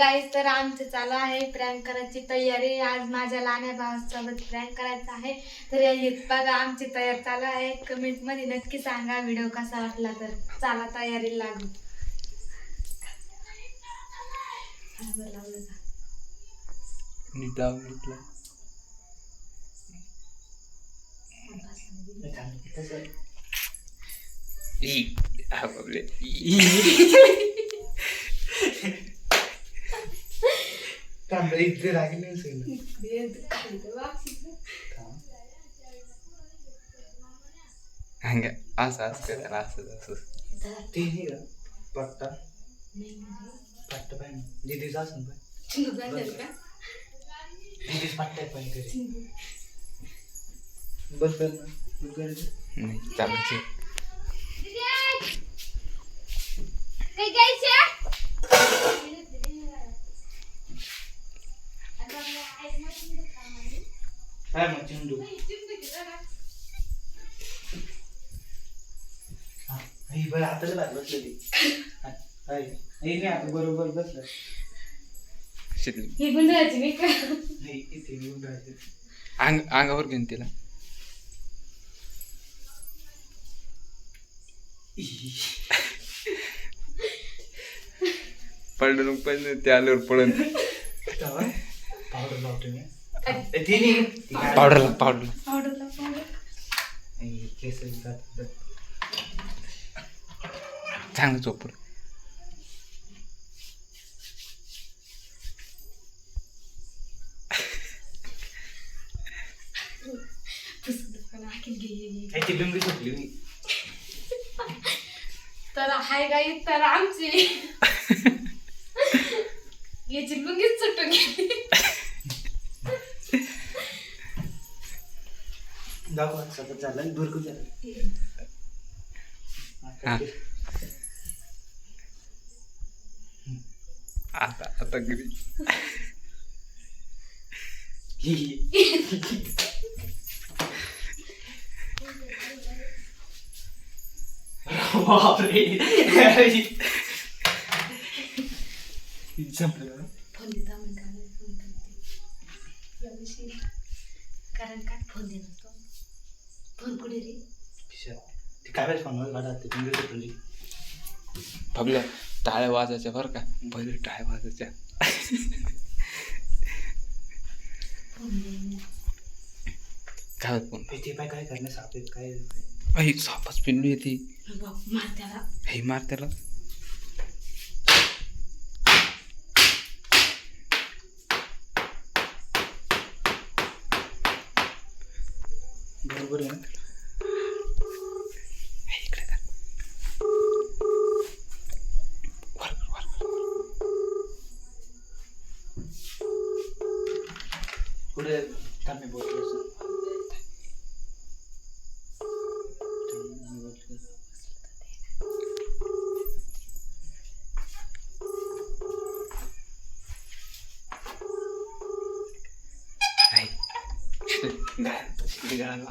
गाईस, तर आमचं चालू आहे प्रँक करायची तयारी. आज माझ्या लहान भावासोबत प्रँक करायचा आहे. तर येत बघा आमची तयारी चालू आहे. कमेंट मध्ये नक्की सांगा व्हिडिओ कसा वाटला. तर चला तयारी लागू. इथे लागले असं असं असं ते नाही का पट्टा पट्टा पाहिजे दीदीचा असं दीदीच पट्टा पाहिजे बस कर ना नाही चालायचं. काय मग चिंडू बरं आताच बाहेर बसलेली नाही आता बरोबर बसलं ही गुंडाळायची नाही का? नाही इथे निघून राहायचं अंगावर घेऊन तिला पडलं पण ते आल्यावर पडून पावडर लावतो मी पावडरला केस चांगलं चोपड. ती बिंबी सुटली मी तर हाय गाई, तर आमची याची लुंगीच सुटून गेली. दाखवा सगळं झालं भरपूर झालं आता आता घरी बापरे फोन देता फोन करते कारण काय फोन देणार तो फोन कुठे रे? ते काय फोनवर काढा ते बिंबी सुटली बघल्या टाळ्या वाजायच्या बरं का, पहिले टाळ्या वाजायच्या. काय फोन ते पाय काय करण्यास आपले काय एक सापच पिल्लू येते. मार त्याला. हे मार त्याला. बरोबर आहे ना इकडे पुढे थांबे बोलतो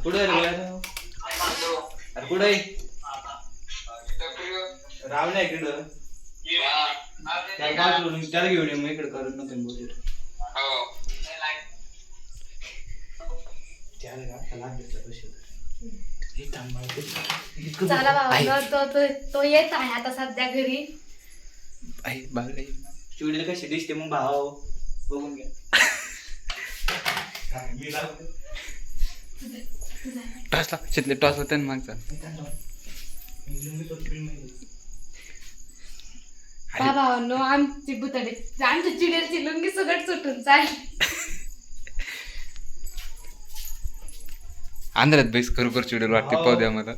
पुढे पुढे राव नाही इकडं त्याला घेऊन ये मग इकडे करून नको बोल चला बाबा, तो येत आहे आता सध्या घरी. आई बागडे चिवडीला कशी दिसते मग भाव बघून घ्या. टॉसला चितले टॉसला त्यानं मागचा भावांनो, आमची बुतडे आमच्या चिडेरची लुंगी सगळं सुटून चालली. आंध्रात बेस खरोखर चिडेल वाटते. पाहू द्या मला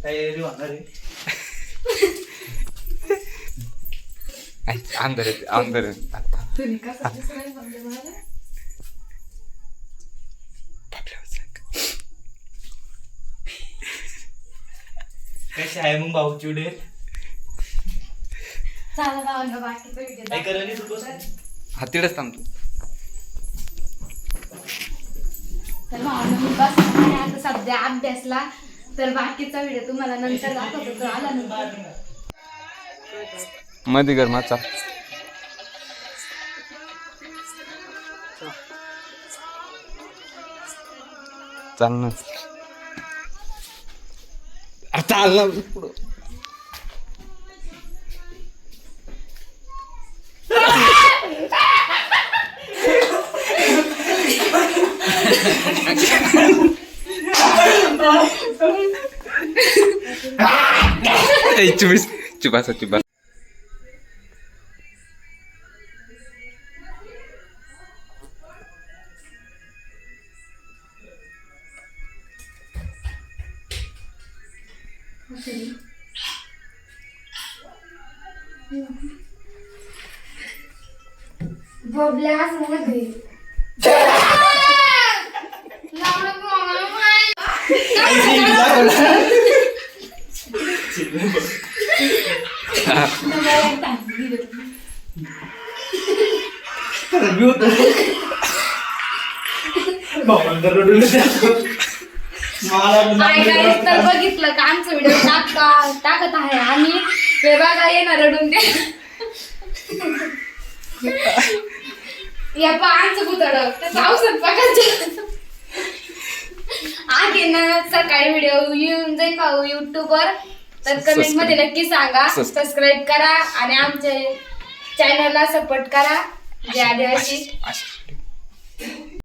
तयारी होणार आहे आंध्र तुम्ही कसं दिसणार समजा मला. कशी आहे मग भाऊ चिवडे चला भावांनो, बाकीचं video काय करायला तू बस हातीडच थांबतो. तर भावांनो, मी बस आहे आता सध्या अभ्यासला. तर बाकीचा व्हिडिओ तुम्हाला नंतर दाखवतो. तो आला नंतर मध्ये कर माचा चाल ना अरे चाल ना पुढं. ए, चुप. बबल्यास मध्ये तर बघितलं का आमचा व्हिडिओ टाकत आहे आणि हे बघा येणार रडून दे या आमचं पुतळं त्याचं औषध बघायचं आहे ना सकाळी व्हिडिओ येऊन जाईल का युट्यूबवर तर कमेंट मध्ये नक्की सांगा सबस्क्राईब करा आणि आमच्या चॅनलला सपोर्ट करा जय आदिवासी.